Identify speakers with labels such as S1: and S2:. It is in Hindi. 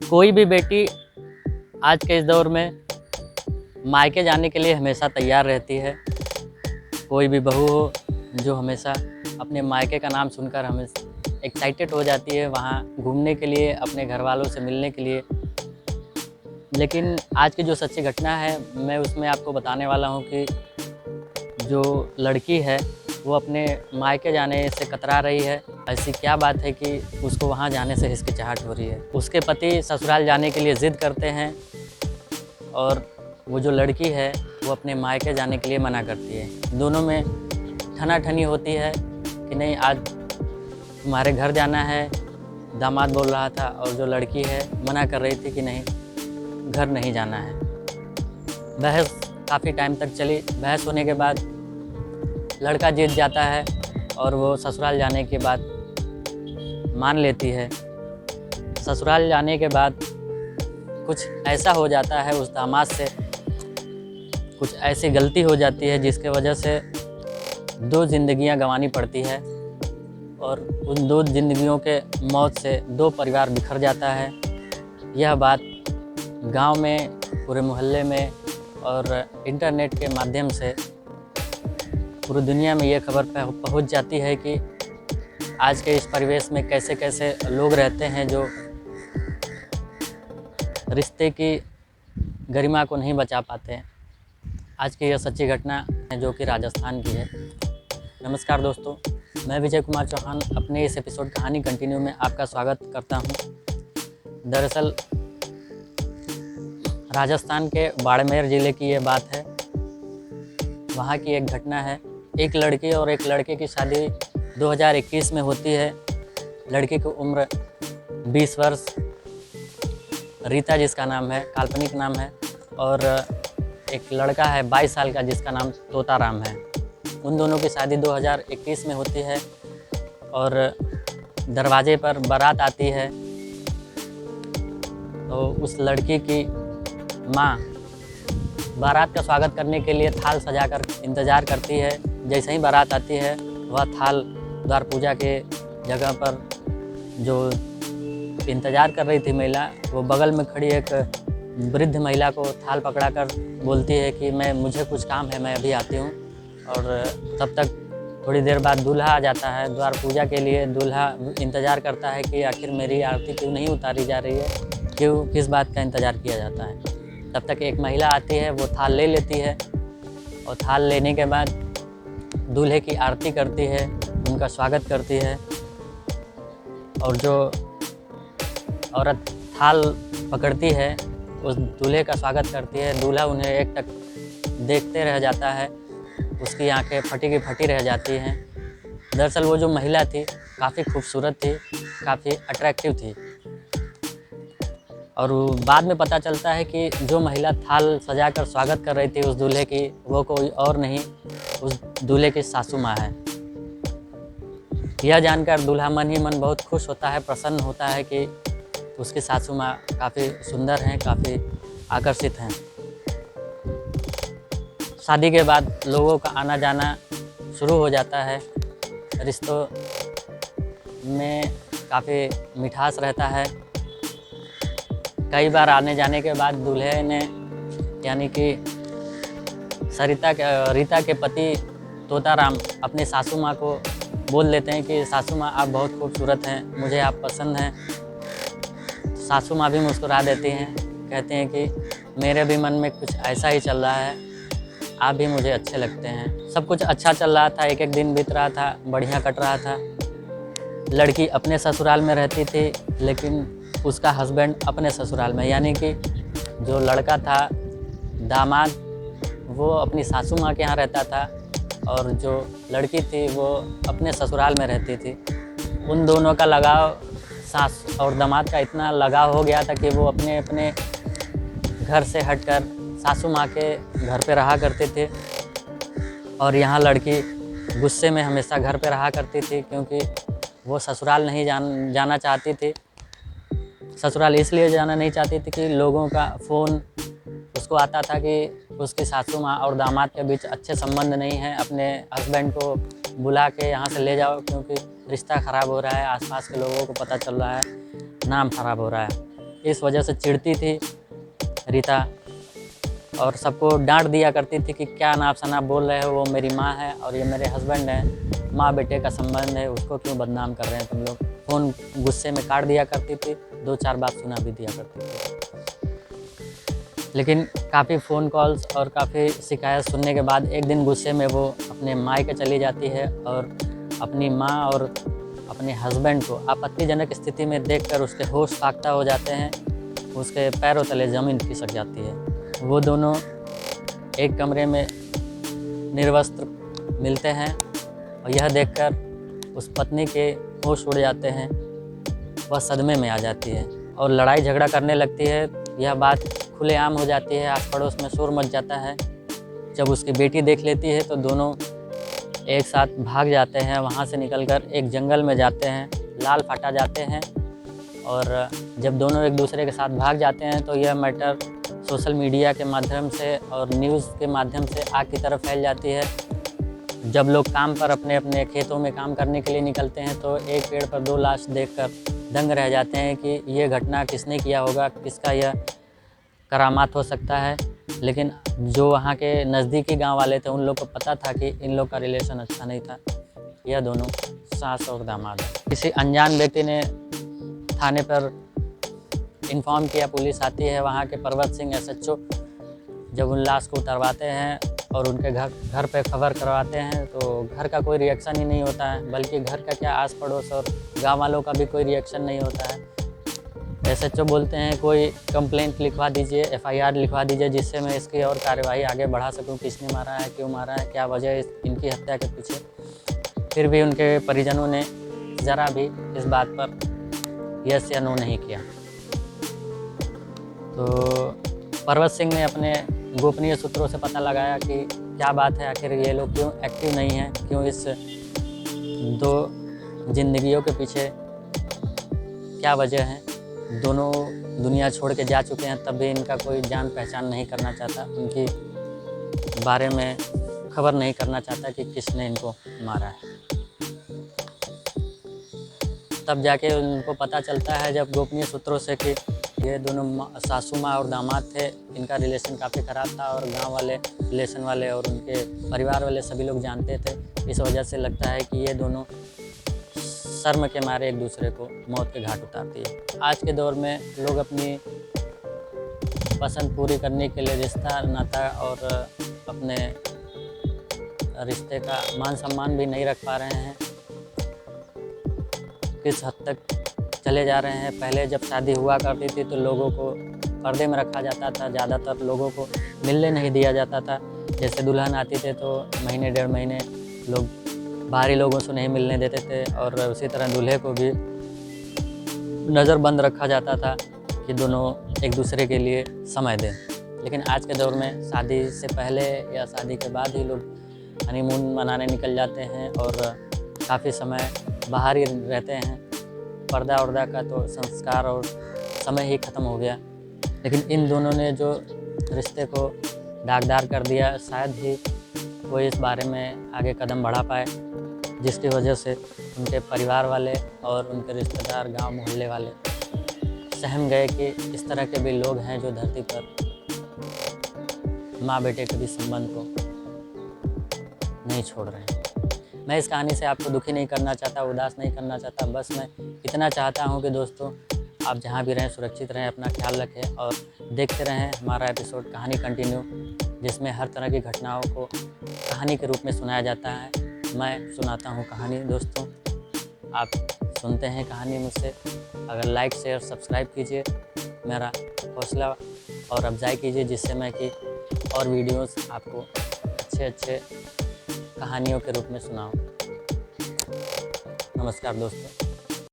S1: कोई भी बेटी आज के इस दौर में मायके जाने के लिए हमेशा तैयार रहती है। कोई भी बहू हो जो हमेशा अपने मायके का नाम सुनकर हमें एक्साइटेड हो जाती है वहाँ घूमने के लिए, अपने घर वालों से मिलने के लिए। लेकिन आज की जो सच्ची घटना है मैं उसमें आपको बताने वाला हूँ कि जो लड़की है वो अपने मायके जाने से कतरा रही है। ऐसी क्या बात है कि उसको वहाँ जाने से हिचकिचाहट हो रही है। उसके पति ससुराल जाने के लिए ज़िद करते हैं और वो जो लड़की है वो अपने मायके जाने के लिए मना करती है। दोनों में ठनाठनी होती है कि नहीं आज तुम्हारे घर जाना है, दामाद बोल रहा था, और जो लड़की है मना कर रही थी कि नहीं घर नहीं जाना है। बहस काफ़ी टाइम तक चली। बहस होने के बाद लड़का जीत जाता है और वो ससुराल जाने के बाद मान लेती है। ससुराल जाने के बाद कुछ ऐसा हो जाता है उस दामाद से, कुछ ऐसी गलती हो जाती है जिसके वजह से 2 ज़िंदगियां गंवानी पड़ती है और उन 2 ज़िंदगियों के मौत से 2 परिवार बिखर जाता है। यह बात गांव में, पूरे मोहल्ले में और इंटरनेट के माध्यम से पूरी दुनिया में ये खबर पहुंच जाती है कि आज के इस परिवेश में कैसे कैसे लोग रहते हैं जो रिश्ते की गरिमा को नहीं बचा पाते हैं। आज की यह सच्ची घटना है जो कि राजस्थान की है। नमस्कार दोस्तों, मैं विजय कुमार चौहान अपने इस एपिसोड कहानी कंटिन्यू में आपका स्वागत करता हूं। दरअसल राजस्थान के बाड़मेर ज़िले की ये बात है। वहाँ की एक घटना है। एक लड़की और एक लड़के की शादी 2021 में होती है। लड़की की उम्र 20 वर्ष, रीता जिसका नाम है, काल्पनिक नाम है, और एक लड़का है 22 साल का जिसका नाम तोताराम है। उन दोनों की शादी 2021 में होती है और दरवाजे पर बारात आती है तो उस लड़की की माँ बारात का स्वागत करने के लिए थाल सजाकर इंतज़ार करती है। जैसे ही बारात आती है वह थाल द्वार पूजा के जगह पर जो इंतज़ार कर रही थी महिला, वो बगल में खड़ी एक वृद्ध महिला को थाल पकड़ाकर बोलती है कि मुझे कुछ काम है, मैं अभी आती हूँ। और तब तक थोड़ी देर बाद दूल्हा आ जाता है द्वार पूजा के लिए। दूल्हा इंतज़ार करता है कि आखिर मेरी आरती क्यों नहीं उतारी जा रही है, क्यों किस बात का इंतज़ार किया जाता है। तब तक एक महिला आती है, वो थाल ले लेती है और थाल लेने के बाद दूल्हे की आरती करती है, उनका स्वागत करती है। और जो औरत थाल पकड़ती है उस दूल्हे का स्वागत करती है। दूल्हा उन्हें एकटक देखते रह जाता है, उसकी आंखें फटी की फटी रह जाती हैं। दरअसल वो जो महिला थी काफ़ी खूबसूरत थी, काफ़ी अट्रैक्टिव थी। और बाद में पता चलता है कि जो महिला थाल सजाकर स्वागत कर रही थी उस दूल्हे की, वो कोई और नहीं, उस दूल्हे की सासू माँ है। यह जानकर दूल्हा मन ही मन बहुत खुश होता है, प्रसन्न होता है कि उसकी सासू माँ काफ़ी सुंदर हैं, काफ़ी आकर्षित हैं। शादी के बाद लोगों का आना जाना शुरू हो जाता है। रिश्तों में काफ़ी मिठास रहता है। कई बार आने जाने के बाद दूल्हे ने, यानी कि रीता के पति तोताराम अपनी सासू माँ को बोल देते हैं कि सासू माँ आप बहुत खूबसूरत हैं, मुझे आप पसंद हैं। सासू माँ भी मुस्कुरा देती हैं, कहते हैं कि मेरे भी मन में कुछ ऐसा ही चल रहा है, आप भी मुझे अच्छे लगते हैं। सब कुछ अच्छा चल रहा था, एक एक दिन बीत रहा था, बढ़िया कट रहा था। लड़की अपने ससुराल में रहती थी लेकिन उसका हस्बैंड अपने ससुराल में, यानी कि जो लड़का था दामाद वो अपनी सासू माँ के यहाँ रहता था और जो लड़की थी वो अपने ससुराल में रहती थी। उन दोनों का लगाव, सास और दामाद का इतना लगाव हो गया था कि वो अपने अपने घर से हटकर सासू माँ के घर पे रहा करते थे। और यहाँ लड़की गुस्से में हमेशा घर पे रहा करती थी क्योंकि वो ससुराल नहीं जाना चाहती थी। ससुराल इसलिए जाना नहीं चाहती थी कि लोगों का फ़ोन उसको आता था कि उसकी सासू माँ और दामाद के बीच अच्छे संबंध नहीं हैं, अपने हस्बैंड को बुला के यहाँ से ले जाओ क्योंकि रिश्ता ख़राब हो रहा है, आसपास के लोगों को पता चल रहा है, नाम ख़राब हो रहा है। इस वजह से चिढ़ती थी रीता और सबको डांट दिया करती थी कि क्या नाप शनाप बोल रहे हो, वो मेरी माँ है और ये मेरे हस्बैंड हैं, माँ बेटे का संबंध है, उसको क्यों बदनाम कर रहे हैं तुम लोग। फ़ोन गुस्से में काट दिया करती थी, 2-4 बात सुना भी दिया करती थी। लेकिन काफ़ी फ़ोन कॉल्स और काफ़ी शिकायत सुनने के बाद एक दिन गुस्से में वो अपने मायके चली जाती है और अपनी माँ और अपने हस्बैंड को आपत्तिजनक स्थिति में देखकर उसके होश फाख्ता हो जाते हैं, उसके पैरों तले ज़मीन खिसक जाती है। वो दोनों एक कमरे में निर्वस्त्र मिलते हैं और यह देखकर उस पत्नी के होश उड़ जाते हैं, वह सदमे में आ जाती है और लड़ाई झगड़ा करने लगती है। यह बात खुलेआम हो जाती है, आस पड़ोस में शोर मच जाता है। जब उसकी बेटी देख लेती है तो दोनों एक साथ भाग जाते हैं, वहाँ से निकलकर एक जंगल में जाते हैं, लाल फाटा जाते हैं। और जब दोनों एक दूसरे के साथ भाग जाते हैं तो यह मैटर सोशल मीडिया के माध्यम से और न्यूज़ के माध्यम से आग की तरफ फैल जाती है। जब लोग काम पर अपने अपने खेतों में काम करने के लिए निकलते हैं तो एक पेड़ पर 2 लाश देखकर दंग रह जाते हैं कि ये घटना किसने किया होगा, किसका यह करामात हो सकता है। लेकिन जो वहाँ के नज़दीकी गांव वाले थे उन लोग को पता था कि इन लोग का रिलेशन अच्छा नहीं था। यह दोनों सास और दामाद हैं। किसी अनजान व्यक्ति ने थाने पर इन्फॉर्म किया, पुलिस आती है। वहाँ के पर्वत सिंह SHO जब उन लाश को उतरवाते हैं और उनके घर पे खबर करवाते हैं तो घर का कोई रिएक्शन ही नहीं होता है, बल्कि घर का क्या आस पड़ोस और गांव वालों का भी कोई रिएक्शन नहीं होता है। SHO बोलते हैं कोई कंप्लेंट लिखवा दीजिए, FIR लिखवा दीजिए, जिससे मैं इसकी और कार्यवाही आगे बढ़ा सकूं, किसने मारा है, क्यों मारा है, क्या वजह है इनकी हत्या के पीछे। फिर भी उनके परिजनों ने ज़रा भी इस बात पर यस या नो नहीं किया। तो पर्वत सिंह ने अपने गोपनीय सूत्रों से पता लगाया कि क्या बात है, आखिर ये लोग क्यों एक्टिव नहीं हैं, क्यों इस 2 जिंदगियों के पीछे क्या वजह है। दोनों दुनिया छोड़ के जा चुके हैं, तब भी इनका कोई जान पहचान नहीं करना चाहता, उनकी बारे में खबर नहीं करना चाहता कि किसने इनको मारा है। तब जाके उनको पता चलता है जब गोपनीय सूत्रों से कि ये दोनों सासू माँ और दामाद थे, इनका रिलेशन काफ़ी ख़राब था और गांव वाले, रिलेशन वाले और उनके परिवार वाले सभी लोग जानते थे। इस वजह से लगता है कि ये दोनों शर्म के मारे एक दूसरे को मौत के घाट उतारती है। आज के दौर में लोग अपनी पसंद पूरी करने के लिए रिश्ता नाता और अपने रिश्ते का मान सम्मान भी नहीं रख पा रहे हैं, किस हद तक चले जा रहे हैं। पहले जब शादी हुआ करती थी तो लोगों को पर्दे में रखा जाता था, ज़्यादातर लोगों को मिलने नहीं दिया जाता था। जैसे दुल्हन आती थे तो महीने 1.5 महीने लोग बाहरी लोगों से नहीं मिलने देते थे और उसी तरह दूल्हे को भी नज़रबंद रखा जाता था कि दोनों एक दूसरे के लिए समय दें। लेकिन आज के दौर में शादी से पहले या शादी के बाद ही लोग हनीमून मनाने निकल जाते हैं और काफ़ी समय बाहर ही रहते हैं। पर्दा उर्दा का तो संस्कार और समय ही ख़त्म हो गया। लेकिन इन दोनों ने जो रिश्ते को दागदार कर दिया, शायद ही वो इस बारे में आगे कदम बढ़ा पाए, जिसकी वजह से उनके परिवार वाले और उनके रिश्तेदार, गांव मोहल्ले वाले सहम गए कि इस तरह के भी लोग हैं जो धरती पर माँ बेटे के भी संबंध को नहीं छोड़ रहे हैं। मैं इस कहानी से आपको दुखी नहीं करना चाहता, उदास नहीं करना चाहता। बस मैं इतना चाहता हूँ कि दोस्तों आप जहाँ भी रहें सुरक्षित रहें, अपना ख्याल रखें और देखते रहें हमारा एपिसोड कहानी कंटिन्यू, जिसमें हर तरह की घटनाओं को कहानी के रूप में सुनाया जाता है। मैं सुनाता हूँ कहानी दोस्तों, आप सुनते हैं कहानी मुझसे। अगर लाइक शेयर सब्सक्राइब कीजिए, मेरा हौसला और अफजाई कीजिए, जिससे मैं कि और वीडियोस आपको अच्छे कहानियों के रूप में सुनाऊँ। नमस्कार दोस्तों।